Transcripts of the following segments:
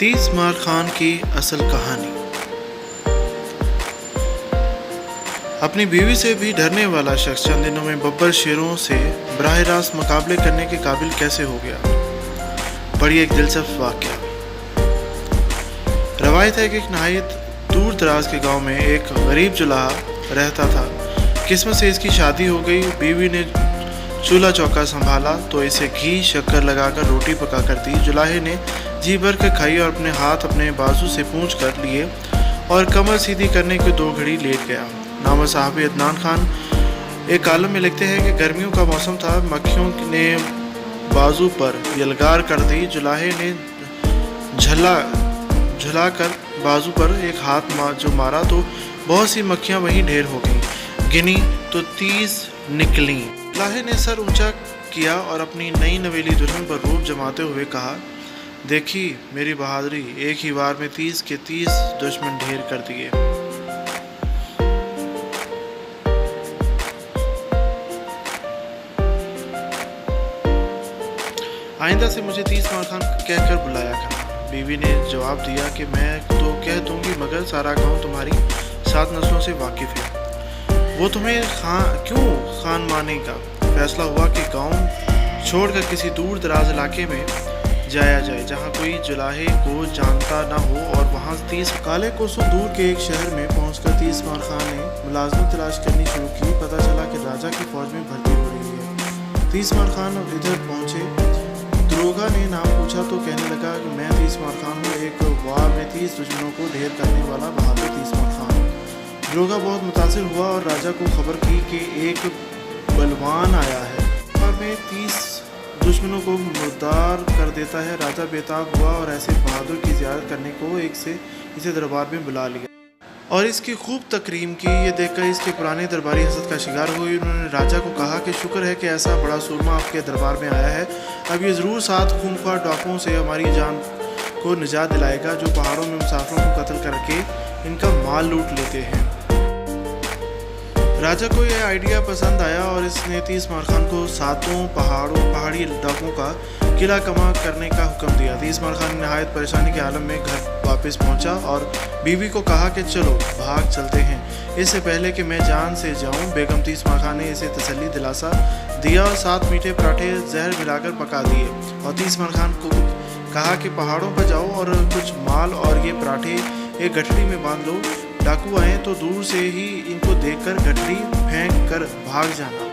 तीस मार खान की असल कहानी। अपनी बीवी से भी डरने वाला शख्स चंद दिनों में बब्बर शेरों से बराह रास्त मुकाबले करने के काबिल कैसे हो गया। पढ़िए एक दिलचस्प वाक़या। रवायत है कि एक नहायत दूर दराज के गांव में एक गरीब जुलाहा रहता था। किस्मत से इसकी शादी हो गई। बीवी ने चूल्हा चौका संभाला तो इसे घी शक्कर लगाकर रोटी पका कर दी। जुलाहे ने जी भर कर खाई और अपने हाथ अपने बाजू से पूंछ कर लिए और कमर सीधी करने के 2 घड़ी लेट गया। नाम साहब अदनान खान एक कॉलम में लिखते हैं कि गर्मियों का मौसम था। मक्खियों ने बाजू पर यलगार कर दी। जुलाहे ने झुला कर बाजू पर एक हाथ जो मारा तो बहुत सी मक्खियां वहीं ढेर हो गईं। गिनी तो 30 निकलीं। जुलाहे ने सर ऊंचा किया और अपनी नई नवेली दुल्हन पर रूप जमाते हुए कहा, देखी मेरी बहादुरी, एक ही बार में 30 के 30 दुश्मन ढेर कर दिए। आइंदा से मुझे 30 मार खान कहकर बुलाया करना। बीवी ने जवाब दिया कि मैं तो कह दूंगी, मगर सारा गांव तुम्हारी 7 नस्लों से वाकिफ है। वो तुम्हें क्यों खान मानेगा। फैसला हुआ कि गांव छोड़कर किसी दूर दराज इलाके में जाया जाए जहां कोई जुलाहे को जानता न हो और वहां 30 काले कोसों दूर के एक शहर में पहुंचकर 30 मार खान ने मुलाजमत तलाश करनी शुरू की। पता चला कि राजा की फौज में भर्ती हो रही है। 30 मार खान इधर पहुंचे। दरोगा ने नाम पूछा तो कहने लगा कि मैं 30 मार खान हूँ, एक वार में 30 दुश्मनों को ढेर करने वाला बहादुर 30 मार खान। दरोगा बहुत मुतासिर हुआ और राजा को खबर की कि एक बलवान आया है, वार में 30 दुश्मनों को मुर्दार कर देता है। राजा बेताब हुआ और ऐसे बहादुर की ज़ियारत करने को इसे दरबार में बुला लिया और इसकी खूब तकरीम की। ये देखकर इसके पुराने दरबारी हसद का शिकार हुई। उन्होंने राजा को कहा कि शुक्र है कि ऐसा बड़ा सूरमा आपके दरबार में आया है। अब ये ज़रूर 7 खूंखार डाकुओं से हमारी जान को निजात दिलाएगा जो पहाड़ों में मुसाफिरों को कत्ल करके इनका माल लूट लेते हैं। राजा को यह आइडिया पसंद आया और इसने 30 मार खान को 7 पहाड़ी डाकुओं का किला कमा करने का हुक्म दिया। 30 मार खान नहायत परेशानी के आलम में घर वापस पहुंचा और बीवी को कहा कि चलो भाग चलते हैं, इससे पहले कि मैं जान से जाऊं। बेगम 30 मार खान ने इसे तसल्ली दिलासा दिया और 7 मीठे पराठे जहर मिलाकर पका दिए और 30 मार खान को कहा कि पहाड़ों पर जाओ और कुछ माल और ये पराठे एक गठरी में बांध लो। डाकू आए तो दूर से ही इनको देखकर गठरी फेंक कर भाग जाना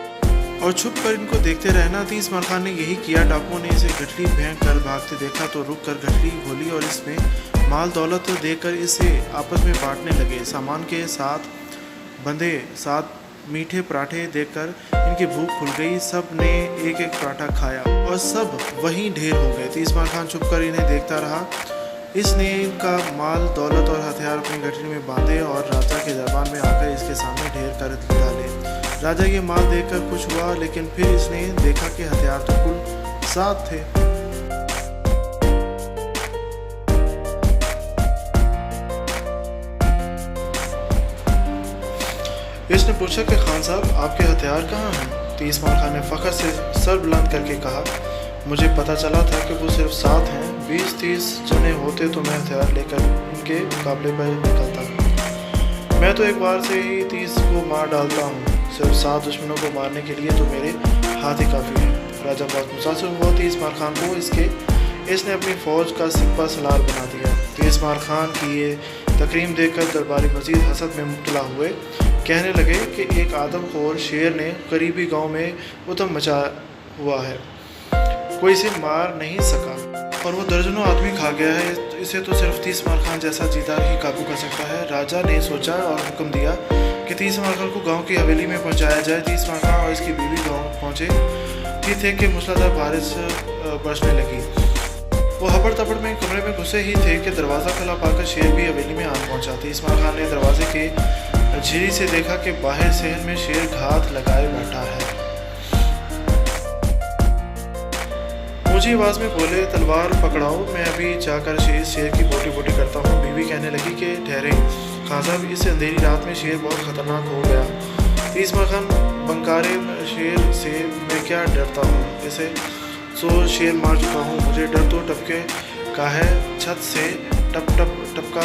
और छुप कर इनको देखते रहना। 30 मार खान ने यही किया। डाकुओं ने इसे गठरी फेंक कर भागते देखा तो रुक कर गठरी खोली और इसमें माल दौलत देकर इसे आपस में बांटने लगे। सामान के साथ बंधे 7 मीठे पराठे देखकर इनकी भूख खुल गई। सब ने एक एक पराठा खाया और सब वहीं ढेर हो गए। 30 मार खान छुप कर इन्हें देखता रहा। इसने इनका माल दौलत और हथियार अपनी गठरी में बांधे और राजा के दरबार में आकर इसके सामने ढेर कर डाले। राजा ये माल देखकर खुश हुआ, लेकिन फिर इसने देखा कि हथियार तो कुल 7 थे। इसने पूछा कि खान साहब आपके हथियार कहाँ हैं। 30 मार खान ने फख्र से सर बुलंद करके कहा, मुझे पता चला था कि वो सिर्फ 7 हैं। 20-30 जने होते तो मैं हथियार लेकर इनके मुकाबले पर निकलता। मैं तो एक बार से ही 30 को मार डालता हूँ। सिर्फ 7 दुश्मनों को मारने के लिए तो मेरे हाथ ही काफ़ी है। राजा बहुत मुतासिर हुआ 30 मार खान को इसने अपनी फ़ौज का सिपा सलार बना दिया। 30 मार खान की ये तकरीम देखकर दरबारी मजीद हसद में मुब्तला हुए। कहने लगे कि एक आदमखोर शेर ने करीबी गाँव में उधम मचा हुआ है, कोई इसे मार नहीं सका और वो दर्जनों आदमी खा गया है। इसे तो सिर्फ 30 मार खान जैसा जीदार ही काबू कर सकता है। राजा ने सोचा और हुक्म दिया कि 30 मार खान को गांव की हवेली में पहुंचाया जाए। 30 मार खान और इसकी बीवी गांव पहुंचे ही थे कि मूसलाधार बारिश बरसने लगी। वो हबड़ तबड़ में कमरे में घुसे ही थे कि दरवाज़ा खुला पाकर शेर भी हवेली में आन पहुंचा। 30 मार खान ने दरवाजे के झिरी से देखा कि बाहर सहन में शेर घात लगाए बैठा है। ऊंची आवाज़ में बोले, तलवार पकड़ाओ, मैं अभी जाकर शेर की बोटी बोटी करता हूँ। बीवी कहने लगी कि ठहरे खान साहब, इस अंधेरी रात में शेर बहुत ख़तरनाक हो गया। 30 मार खान बंकारे, शेर से मैं क्या डरता हूँ, इसे 100 शेर मार चुका हूँ, मुझे डर तो टपके का है, छत से टप टप टपका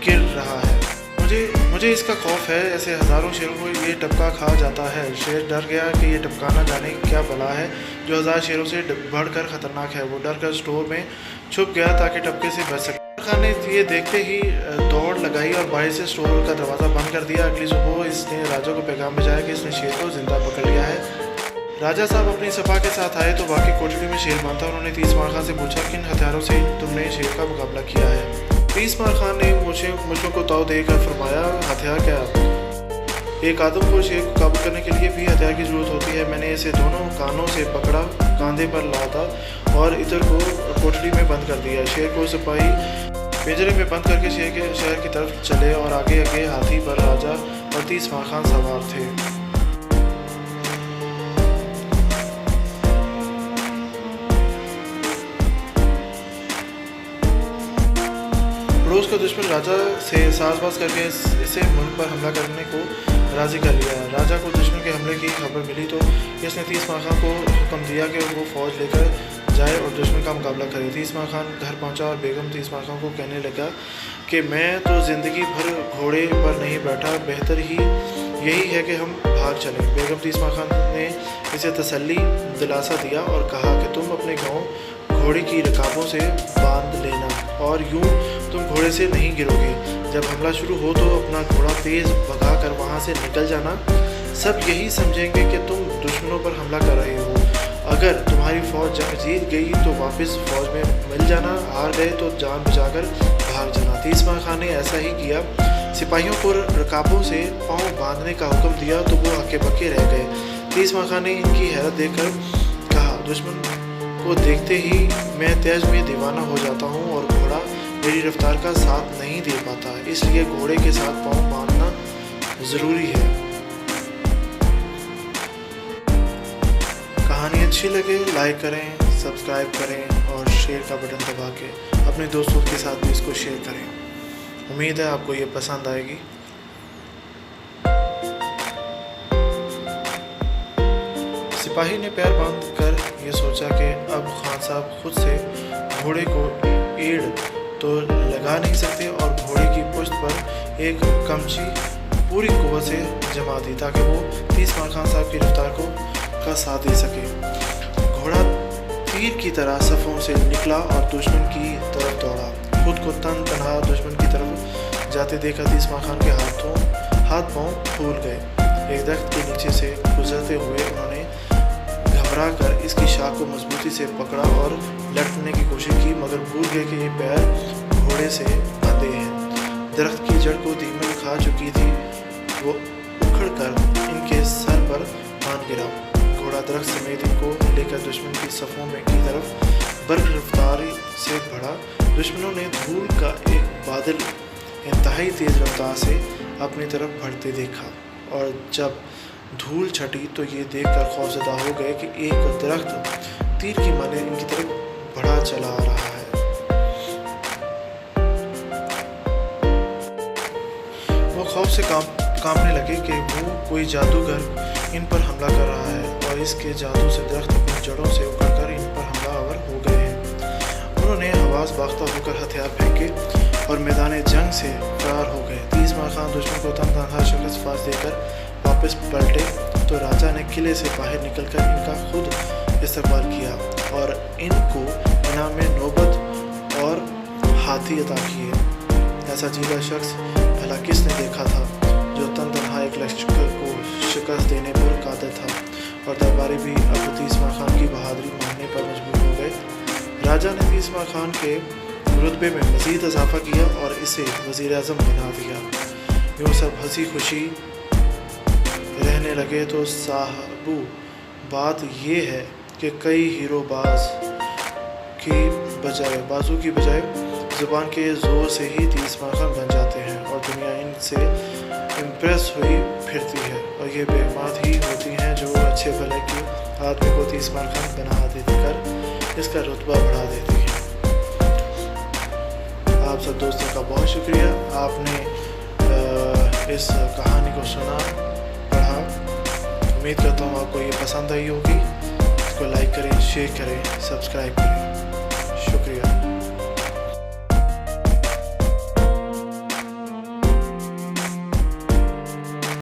गिर रहा है। मुझे इसका खौफ है, ऐसे हज़ारों शेरों को ये टपका खा जाता है। शेर डर गया कि ये टपकाना जाने क्या बला है जो 1000 शेरों से बढ़कर ख़तरनाक है। वो डर कर स्टोर में छुप गया ताकि टपके से बच सके। खान ने ये देखते ही दौड़ लगाई और बाहर से स्टोर का दरवाज़ा बंद कर दिया। अगली सुबह इसने राजा को पैगाम भेजा कि इसने शेर को ज़िंदा पकड़ लिया है। राजा साहब अपनी सफा के साथ आए तो बाकी कोठरी में शेर बंद था। उन्होंने तीसमार खान से पूछा, किन हथियारों से तुमने शेर का मुकाबला किया है? तीसमार खान ने मुझको को ताव देकर फरमाया, हथियार क्या? एक आदम को शेर को काबू करने के लिए भी हथियार की ज़रूरत होती है। मैंने इसे दोनों कानों से पकड़ा, कंधे पर लादा और इधर को कोठरी में बंद कर दिया। शेर को सिपाही पिंजरे में बंद करके शहर की तरफ चले और आगे आगे हाथी पर राजा और तीसमार खान सवार थे। पड़ोस का दुश्मन राजा से साज़बाज़ करके इसे मुल्क पर हमला करने को राज़ी कर लिया। राजा को दुश्मन के हमले की खबर मिली तो इसने तीसमार खान को हुक्म दिया कि वो फ़ौज लेकर जाए और दुश्मन का मुकाबला करे। तीसमार खान घर पहुंचा और बेगम तीसमार खान को कहने लगा कि मैं तो ज़िंदगी भर घोड़े पर नहीं बैठा, बेहतर ही यही है कि हम भाग चलें। बेगम तीसमार खान ने इसे तसल्ली दिलासा दिया और कहा कि तुम अपने गाँव घोड़े की रकाबों से बांध लेना और यूं तुम घोड़े से नहीं गिरोगे। जब हमला शुरू हो तो अपना घोड़ा तेज़ भगा कर वहाँ से निकल जाना। सब यही समझेंगे कि तुम दुश्मनों पर हमला कर रहे हो। अगर तुम्हारी फ़ौज जंग जीत गई तो वापस फ़ौज में मिल जाना, हार गए तो जान बचाकर भाग जाना। तीसमार खान ने ऐसा ही किया। सिपाहियों को रकाबों से पाँव बांधने का हुक्म दिया तो वो हक्के बक्के रह गए। तीसमार खान ने इनकी हैरत देखकर कहा, दुश्मन को देखते ही मैं तेज में दीवाना हो जाता हूँ और घोड़ा मेरी रफ्तार का साथ नहीं दे पाता, इसलिए घोड़े के साथ पाँव बांधना ज़रूरी है। कहानी अच्छी लगे लाइक करें, सब्सक्राइब करें और शेयर का बटन दबा के अपने दोस्तों के साथ भी इसको शेयर करें। उम्मीद है आपको ये पसंद आएगी। सिपाही ने पैर बांध कर ये सोचा कि अब खान साहब खुद से घोड़े को एड़ तो लगा नहीं सकते और घोड़े की पुश्त पर एक कमची पूरी कुव्वत से जमा दी ताकि वो तीसमार खान साहब की रफ्तार का साथ दे सके। घोड़ा तीर की तरह सफ़ों से निकला और दुश्मन की तरफ दौड़ा। खुद को तनहा दुश्मन की तरफ जाते देखा तीसमार खान के हाथ पाँव फूल गए। एक दरख्त के नीचे से गुजरते हुए उन्होंने घबरा कर इसकी शाख को मजबूती से पकड़ा और लटकने की कोशिश की, मगर भूल गए कि ये पैर घोड़े से बंधे हैं। दरख्त की जड़ को दीमक खा चुकी थी, वो उखड़कर इनके सर पर मान गिरा। घोड़ा दरख्त समेत इनको लेकर दुश्मन की सफ़ों में की तरफ बर्क रफ्तारी से बढ़ा। दुश्मनों ने धूल का एक बादल इंतहाई तेज़ रफ्तार से अपनी तरफ बढ़ते देखा और जब धूल छटी तो ये देखकर खौफजदा हो गए कि एक दरख्त तीर की माने इनकी तरफ बढ़ा चला आ रहा है। वो खौफ से कांपने लगे कि वो कोई जादूगर इन पर हमला कर रहा है और इसके जादू से दरख्त अपनी जड़ों से उखड़कर इन पर हमलावर हो गए हैं। उन्होंने हवास बाख्ता होकर हथियार फेंके और मैदान जंग से फरार हो गए। तीसमार खान दुश्मन को तनहा शिकस्त देकर वापस पलटे तो राजा ने किले से बाहर निकलकर इनका खुद इस्तकबाल किया और इनको इनाम में नौबत और हाथी अता किए। ऐसा जीता शख्स भला किसने देखा था जो तनहा एक लश्कर को शिकस्त देने पर कादिर था, और दरबारी भी अब तीसमार खान की बहादुरी मानने पर मजबूर हो गए। राजा ने तीसमार खान के रुतबे में मज़ीद इजाफा किया और इसे वज़ीर आज़म बना दिया। यूँ सब हंसी खुशी रहने लगे तो साहबू बात ये है कि कई हीरो बाजू की बजाय ज़ुबान के ज़ोर से ही तीसमार खान बन जाते हैं और दुनिया इनसे इम्प्रेस हुई फिरती है, और ये बेगमात ही होती हैं जो अच्छे भले की आदमी को तीसमार खान बना देकर इसका रुतबा बढ़ा देती हैं। आप सब दोस्तों का बहुत शुक्रिया, आपने इस कहानी को सुना, पढ़ा। उम्मीद करता हूँ आपको ये पसंद आई होगी। इसको लाइक करें, शेयर करें, सब्सक्राइब करें।